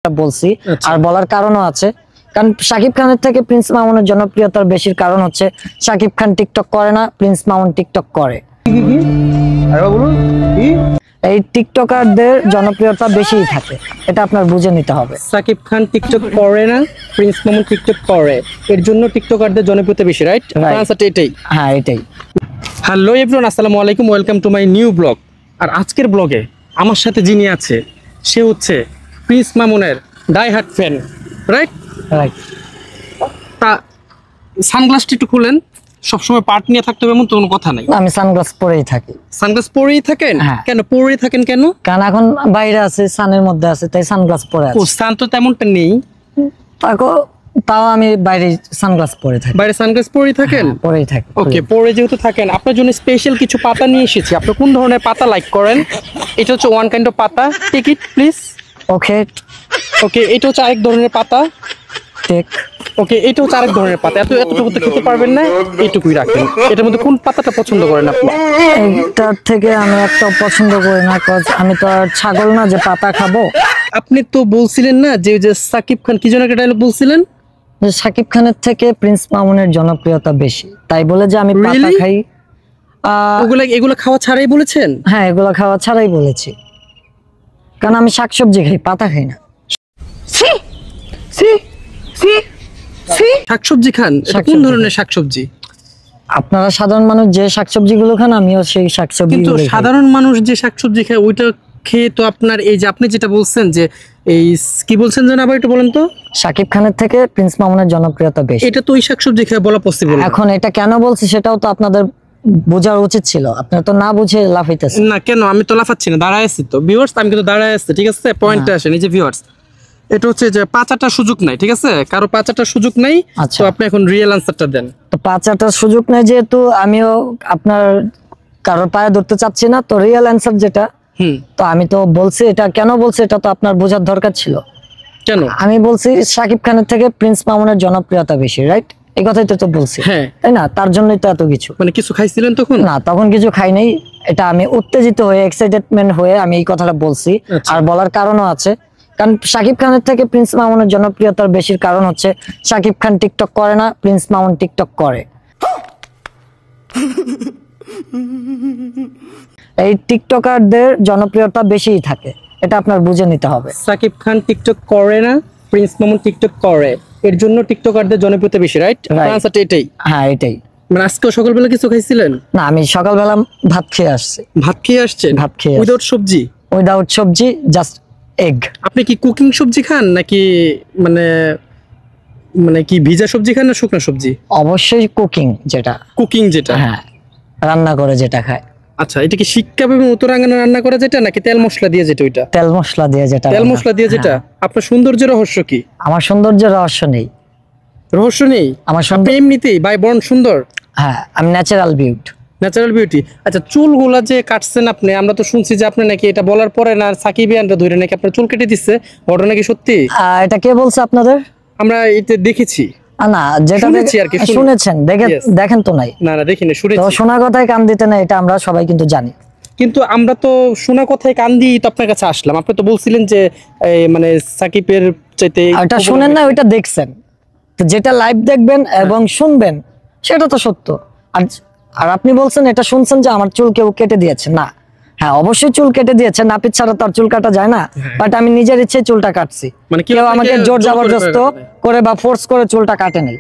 বলছি আর বলার কারণও আছে, কারণ শাকিব খানের থেকে প্রিন্স মামুনের জনপ্রিয়তার বেশির কারণ হচ্ছে শাকিব খান টিকটক করে না, প্রিন্স মামুন টিকটক করে। এই টিকটকারদের জনপ্রিয়তা বেশিই থাকে, এটা আপনার বুঝে নিতে হবে। শাকিব খান টিকটক করে না, প্রিন্স মামুন টিকটক করে, এর জন্য টিকটকারদের জনপ্রিয়তা বেশি, রাইট? আনসারটা এটাই। হ্যাঁ, এটাই। হ্যালো এভরিওয়ান, আসসালামু আলাইকুম, welcome to my new blog. আর আজকের ব্লগে আমার সাথে যিনি আছে সে হচ্ছে প্রিন্স মামুনের die hard fan, right? Right. তা সানগ্লাসটা একটু খুলেন, সবসময় পার্ট নিয়ে থাকতে হবে এমন তো কোনো কথা নাই। আমি সানগ্লাস পরেই থাকি। সানগ্লাস পরেই থাকেন? হ্যাঁ। কেন পরে থাকেন কেন? কারণ এখন বাইরে আছে, সানের মধ্যে আছে, তাই সানগ্লাস পরে ও, আছে। সান তো তেমনটা নেই, তাও আমি বাইরে সানগ্লাস পরে থাকি। বাইরে সানগ্লাস পরেই থাকেন? পরেই থাকি। ওকে, পরে যেহেতু থাকেন, আপনার জন্য স্পেশাল কিছু পাতা নিয়ে এসেছি। আপনি কোন ধরনের পাতা লাইক করেন? এটা হচ্ছে ওয়ান কাইন্ড অফ পাতা, টেক ইট প্লিজ। ওকে। ওকে, এটা হচ্ছে আরেক ধরনের পাতা, টেক। ওকে, এটা হচ্ছে আরেক ধরনের পাতা। এতটুকু তো খেতে পারবেন না, এইটুকুই রাখেন। এটার মধ্যে কোন পাতাটা পছন্দ করেন আপনি? এইটার থেকে আমি একটা পছন্দ করি না, কারণ আমি তো আর ছাগল না যে পাতা খাবো। আপনি তো বলছিলেন না যে সাকিব খান কি যেন একটা ডায়লগ বলছিলেন, যে শাকিব খানের থেকে প্রিন্স মামুনের জনপ্রিয়তা বেশি, তাই বলে যে আমি পাতা Really? খাই। এগুলো খাওয়া ছাড়াই বলেছেন? হ্যাঁ, এগুলো খাওয়া ছাড়াই বলেছি, কারণ আমি শাকসবজি খাই, পাতা খাই না। শাকসবজি খান? এটা কোন শাকসবজি ধরনের শাকসবজি? আপনারা সাধারণ মানুষ যে শাকসবজিগুলো খান, আমিও সেই শাকসবজি। কিন্তু সাধারণ মানুষ যে শাকসবজি খায় ওইটা খেয়ে তো আপনার এই যে আপনি যেটা বলছেন যে এই কি বলছেন যেন, আবার একটু বলেন তো। শাকিব খানের থেকে প্রিন্স মামুনের জনপ্রিয়তা বেশি, এটা তো ওই শাকসবজি খেয়ে বলা পসিবল না। এখন এটা কেন বলছি সেটাও তো আপনাদের বোঝার উচিত ছিল, আপনারা তো না বুঝে লাফাইতেছেন। না কেন, আমি তো লাফাচ্ছি না, দাঁড়ায় আছি তো ভিউয়ার্স, আমি কিন্তু দাঁড়ায় আছি, ঠিক আছে? পয়েন্টে আসেন, এই যে ভিউয়ার্স, এটা হচ্ছে যে পাঁচাটার সুযোগ নাই, ঠিক আছে? কারো পাঁচাটার সুযোগ নাই, আচ্ছা। তো আপনি এখন রিয়েল আনসারটা দেন। তো পাঁচাটার সুযোগ নেই, যেহেতু আমিও আপনার কারোর পায়ে ধরতে চাচ্ছি না, তো রিয়েল অ্যান্সার যেটা, তো আমি তো বলছি, এটা কেন বলছি এটা তো আপনার বোঝার দরকার ছিল। কেন? আমি বলছি শাকিব খানের থেকে প্রিন্স মামুনের জনপ্রিয়তা বেশি, রাইট? এই কথাই তো বলছি, হ্যাঁ। তাই না? তার জন্যই তো এত কিছু। মানে কিছু খাইছিলেন তখন? না, তখন কিছু খাই নাই, এটা আমি উত্তেজিত হয়ে, এক্সাইটেডমেন্ট হয়ে আমি এই কথাটা বলছি। আচ্ছা। আর বলার কারণও আছে, কারণ শাকিব খানের থেকে প্রিন্স মামুনের জনপ্রিয়তার বেশির কারণ হচ্ছে শাকিব খান টিকটক করে না, প্রিন্স মামুন টিকটক করে। এই টিকটকারদের জনপ্রিয়তা বেশিই থাকে, এটা আপনার বুঝে নিতে হবে। সাকিব খান টিকটক করে না, প্রিন্স মামুন টিকটক করে, এর জন্য টিকটকারদের জনপ্রিয়তা বেশি, রাইট? আনসারটা এটাই। হ্যাঁ, এটাই। মানে আজকে সকালবেলা কিছু খাইছিলেন? না, আমি সকালবেলা ভাত খেয়ে আসছি। ভাত খেয়ে আসছেন? ভাত খেয়ে উইদাউট সবজি? উইদাউট সবজি, জাস্ট এগ। আপনি কি কুকিং সবজি খান নাকি মানে মানে কি ভিজা সবজি খান না শুকনো সবজি? অবশ্যই কুকিং, যেটা কুকিং যেটা, হ্যাঁ, রান্না করে যেটা খায়। আচ্ছা, এটা কি শিক কাবাব এবং উত্তরাঙ্গনা রান্না করা যেটা নাকি তেল মশলা দিয়ে যেটা? ওইটা তেল মশলা দিয়ে যেটা। তেল মশলা দিয়ে যেটা। আপনার সৌন্দর্যের রহস্য কি? আমার সৌন্দর্যের রহস্য নেই। রহস্য নেই? আমার আপনি এমনিতেই বাই বর্ন সুন্দর। হ্যাঁ, আমি ন্যাচারাল বিউটি। Natural beauty. আচ্ছা, চুলগুলা যে কাটছেন আপনি, আমরা তো শুনছি যে আপনি নাকি এটা বলার পরে না সাকিবিয়ানরা ধরে নাকি আপনার চুল কেটে দিচ্ছে, ঘটনা কি সত্যি? এটা কে বলছে আপনাদের? আমরা এটা দেখেছি। না, যেটা শুনেছি আর কি, শুনেছেন, দেখেন তো নাই? না দেখিনি, তো শুনেছি। শোনা কথায় কান দিতে না, এটা আমরা সবাই কিন্তু জানি। কিন্তু আমরা তো শোনা কথায় কান দিয়ে তো আপনার কাছে আসলাম। আপনি তো বলছিলেন যে মানে সাকিবের চাইতে ওটা শুনেন না, ওইটা দেখছেন। তো যেটা লাইভ দেখবেন এবং শুনবেন সেটা তো সত্য। আর আপনি বলছেন এটা শুনছেন যে আমার চুল কেউ কেটে দিয়েছে। না, হ্যাঁ অবশ্যই চুল কেটে দিয়েছে, নাপিত ছাড়া তো আর চুল কাটা যায় না। বাট আমি নিজের ইচ্ছে চুলটা কাটছি, মানে কেউ আমাকে জোর জবরদস্ত করে বা ফোর্স করে চুলটা কাটে নাই।